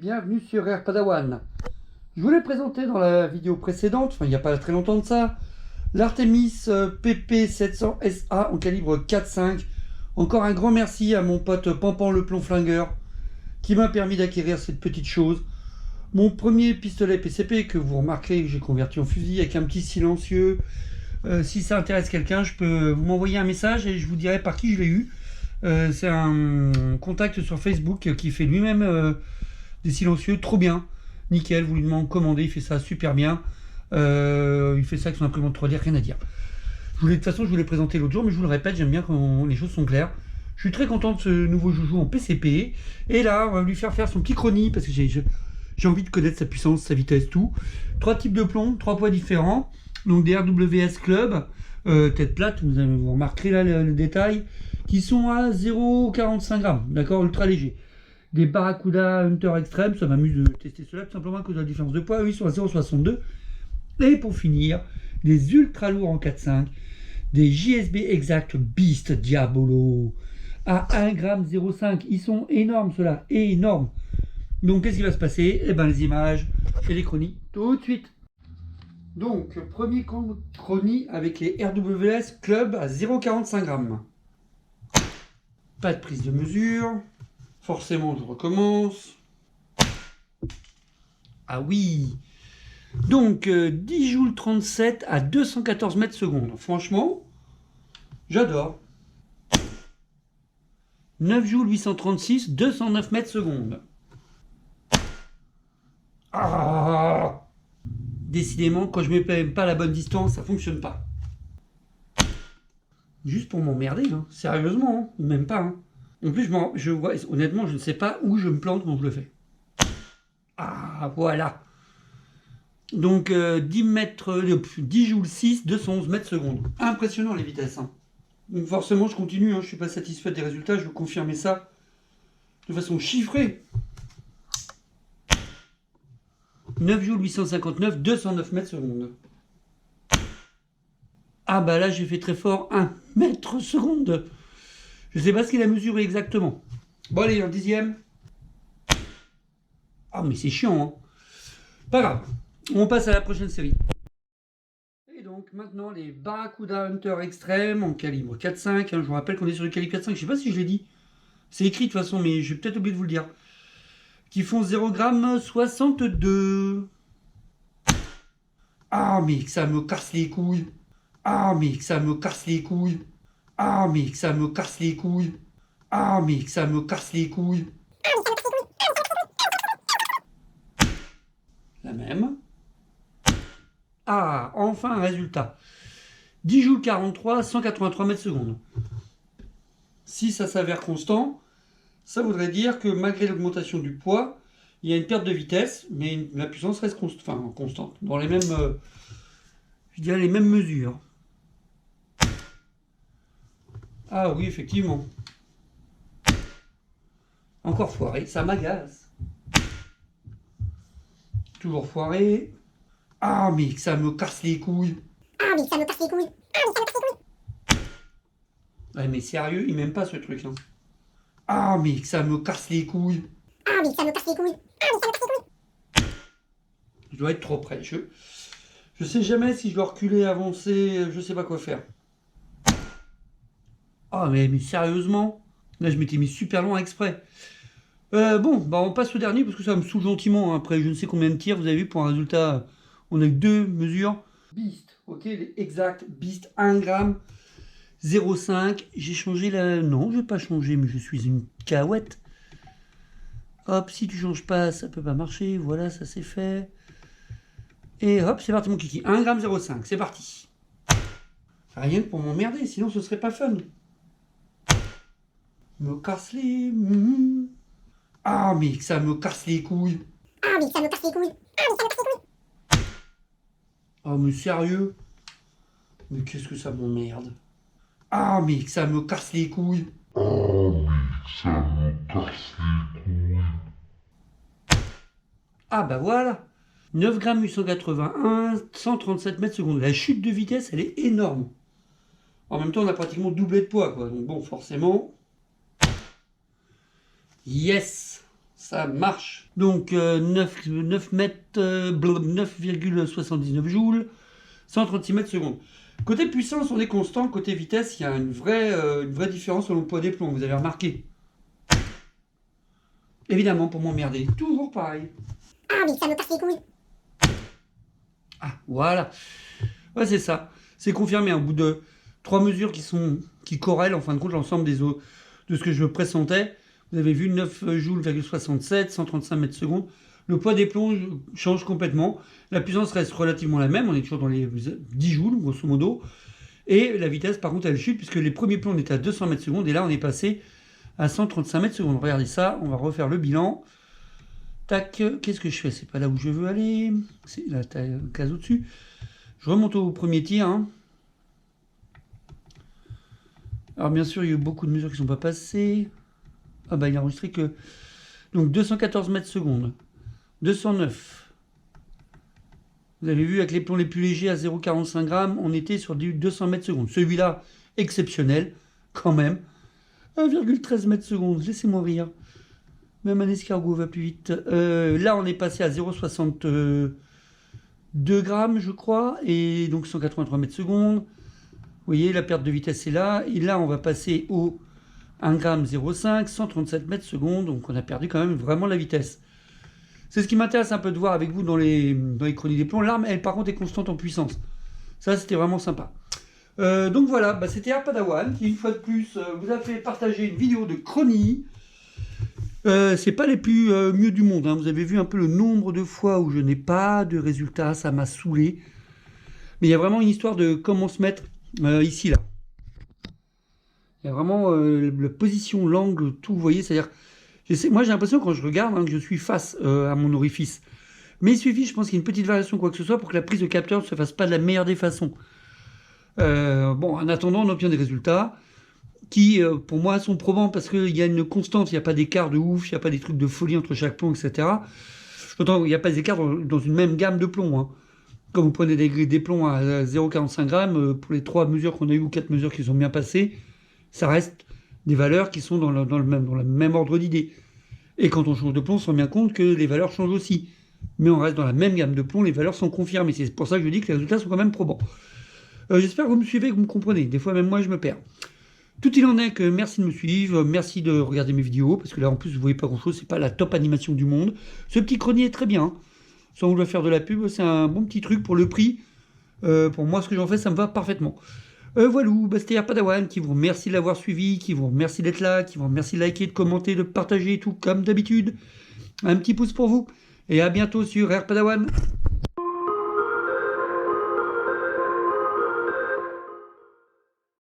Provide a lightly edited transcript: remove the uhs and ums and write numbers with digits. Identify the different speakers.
Speaker 1: bienvenue sur Rare Padawan. Je vous l'ai présenté dans la vidéo précédente, enfin il n'y a pas très longtemps de ça, l'Artemis PP700SA en calibre 4.5. Encore un grand merci à mon pote Pampan le plomb flingueur qui m'a permis d'acquérir cette petite chose. Mon premier pistolet PCP que vous remarquerez que j'ai converti en fusil avec un petit silencieux. Si ça intéresse quelqu'un, je peux vous m'envoyer un message et je vous dirai par qui je l'ai eu. C'est un contact sur Facebook qui fait lui-même des silencieux trop bien, nickel. Vous lui demandez commander, il fait ça super bien. Il fait ça avec son imprimante 3D, rien à dire. De toute façon, je vous l'ai présenté l'autre jour, mais je vous le répète, j'aime bien quand les choses sont claires. Je suis très content de ce nouveau joujou en PCP. Et là, on va lui faire son petit chrony parce que j'ai envie de connaître sa puissance, sa vitesse, tout. 3 types de plomb, 3 poids différents. Donc des RWS Club, tête plate, vous remarquerez là le détail, qui sont à 0,45 grammes, d'accord, ultra léger. Des Barracuda Hunter Extreme, ça m'amuse de tester cela, tout simplement à cause de la différence de poids, eux ils sont à 0,62. Et pour finir, des ultra lourds en 4,5, des JSB Exact Beast Diabolo, à 1,05 g. Ils sont énormes ceux-là, énormes. Donc qu'est-ce qui va se passer? Eh bien les images et les chronies tout de suite. Donc, premier chrony avec les RWS Club à 0,45 grammes. Pas de prise de mesure. Forcément, je recommence. Ah oui. Donc, 10 joules 37 à 214 mètres secondes. Franchement, j'adore. 9 joules 836, 209 mètres secondes. Ah! Décidément, quand je ne mets pas la bonne distance, ça fonctionne pas. Juste pour m'emmerder, hein. Sérieusement, hein. Même pas. Hein. En plus, je vois, honnêtement, je ne sais pas où je me plante quand je le fais. Ah, voilà. Donc, 10 joules 6, 211 mètres secondes. Impressionnant les vitesses. Hein. Donc forcément, je continue. Hein. Je ne suis pas satisfait des résultats. Je veux confirmer ça de façon chiffrée. 9 joules 859, 209 mètres secondes. Ah bah là j'ai fait très fort, 1 mètre seconde. Je sais pas ce qu'il a mesuré exactement. Bon allez, un dixième. Ah mais c'est chiant, hein. Pas grave, on passe à la prochaine série. Et donc maintenant les Barracuda Hunter Extreme en calibre 4.5. Hein, je vous rappelle qu'on est sur le calibre 4.5, je sais pas si je l'ai dit. C'est écrit de toute façon, mais j'ai peut-être oublié de vous le dire. Qui font 0,62 g. Ah, mais que ça me casse les couilles. Ah, mais que ça me casse les couilles. Ah, mais que ça me casse les couilles. Ah, mais que ça me casse les couilles. La même. Ah, enfin un résultat. 10 joules 43, 183 mètres secondes. Si ça s'avère constant, ça voudrait dire que malgré l'augmentation du poids, il y a une perte de vitesse, mais la puissance reste constante, dans les mêmes, je dirais les mêmes mesures. Ah oui, effectivement. Encore foiré, ça m'agace. Toujours foiré. Ah mais que ça me casse les couilles.
Speaker 2: Ah mais que ça me casse les couilles. Ah mais ça me casse les couilles.
Speaker 1: Ouais mais sérieux, il m'aime pas ce truc là. Ah mais que ça me casse les couilles.
Speaker 2: Ah mais que ça me casse les couilles. Ah mais ça me casse les couilles.
Speaker 1: Je dois être trop près. Je sais jamais si je dois reculer, avancer, je sais pas quoi faire. Ah mais sérieusement, là je m'étais mis super loin exprès. Bon, bah on passe au dernier parce que ça me saoule gentiment. Hein. Après je ne sais combien de tirs, vous avez vu, pour un résultat, on a eu 2 mesures. Beast, ok, les exact, Beast 1 g, 0,5. J'ai changé la... Non, je vais pas changer, mais je suis une cahuète. Hop, si tu changes pas, ça peut pas marcher. Voilà, ça c'est fait. Et hop, c'est parti mon kiki. 1 g 0,5, c'est parti. Rien que pour m'emmerder, sinon ce serait pas fun. Me casse les... Ah, mais que ça me casse les couilles.
Speaker 2: Ah mais que ça me casse les couilles. Ah mais ça me casse les couilles.
Speaker 1: Oh, mais sérieux? Mais qu'est-ce que ça m'emmerde? Ah, mais que ça me casse les couilles.
Speaker 3: Ah, mais ça me casse les couilles.
Speaker 1: Ah, bah voilà. 9 g 881, 137 mètres secondes. La chute de vitesse, elle est énorme. En même temps, on a pratiquement doublé de poids, quoi. Donc bon, forcément... Yes! Ça marche. Donc 9 mètres, 9,79 joules, 136 mètres secondes. Côté puissance, on est constant. Côté vitesse, il y a une vraie différence selon le poids des plombs. Vous avez remarqué. Évidemment, pour m'emmerder. Toujours pareil.
Speaker 2: Ah oui, ça me casse les couilles.
Speaker 1: Ah, voilà. Ouais, c'est ça. C'est confirmé. Au bout de 3 mesures qui corrèlent, en fin de compte, l'ensemble de ce que je pressentais. Vous avez vu 9 joules,67, 135 mètres secondes. Le poids des plombs change complètement. La puissance reste relativement la même. On est toujours dans les 10 joules, grosso modo. Et la vitesse, par contre, elle chute, puisque les premiers plombs, on était à 200 mètres secondes. Et là, on est passé à 135 mètres secondes. Regardez ça. On va refaire le bilan. Tac. Qu'est-ce que je fais? C'est pas là où je veux aller. C'est la case au-dessus. Je remonte au premier tir. Hein. Alors, bien sûr, il y a eu beaucoup de mesures qui ne sont pas passées. Ah bah il a enregistré que... Donc 214 mètres secondes. 209. Vous avez vu avec les plombs les plus légers à 0,45 grammes, on était sur du 200 mètres secondes. Celui-là, exceptionnel, quand même. 1,13 mètres secondes, laissez-moi rire. Même un escargot va plus vite. Là, on est passé à 0,62 grammes, je crois, et donc 183 mètres secondes. Vous voyez, la perte de vitesse est là. Et là, on va passer au 1 gramme 0,5, 137 mètres secondes. Donc, on a perdu quand même vraiment la vitesse. C'est ce qui m'intéresse un peu de voir avec vous dans les chroniques des plombs. L'arme, elle, par contre, est constante en puissance. Ça, c'était vraiment sympa. Donc voilà, bah, c'était Padawan qui, une fois de plus, vous a fait partager une vidéo de chronie. C'est pas les plus mieux du monde. Hein. Vous avez vu un peu le nombre de fois où je n'ai pas de résultats. Ça m'a saoulé. Mais il y a vraiment une histoire de comment se mettre ici, là. Il y a vraiment la position, l'angle, tout. Vous voyez, c'est-à-dire... Moi, j'ai l'impression, quand je regarde, que je suis face à mon orifice. Mais il suffit, je pense qu'il y a une petite variation, quoi que ce soit, pour que la prise de capteur ne se fasse pas de la meilleure des façons. Bon, en attendant, on obtient des résultats qui, pour moi, sont probants parce qu'il y a une constante, il n'y a pas d'écart de ouf, il n'y a pas des trucs de folie entre chaque plomb, etc. Pourtant, il n'y a pas d'écart dans une même gamme de plombs. Hein. Quand vous prenez des plombs à 0,45 grammes, pour les 3 mesures qu'on a eues ou 4 mesures qui sont bien passées, ça reste des valeurs qui sont dans le même ordre d'idée. Et quand on change de plomb, on se rend bien compte que les valeurs changent aussi. Mais on reste dans la même gamme de plomb, les valeurs sont confirmées. C'est pour ça que je dis que les résultats sont quand même probants. J'espère que vous me suivez, que vous me comprenez. Des fois, même moi, je me perds. Tout il en est que merci de me suivre, merci de regarder mes vidéos, parce que là, en plus, vous voyez pas grand-chose, c'est pas la top animation du monde. Ce petit chronier est très bien. Hein. Sans vouloir faire de la pub, c'est un bon petit truc pour le prix. Pour moi, ce que j'en fais, ça me va parfaitement. Voilà, bah, c'était Padawan qui vous remercie de l'avoir suivi, qui vous remercie d'être là, qui vous remercie de liker, de commenter, de partager, tout comme d'habitude. Un petit pouce pour vous. Et à bientôt sur Padawan.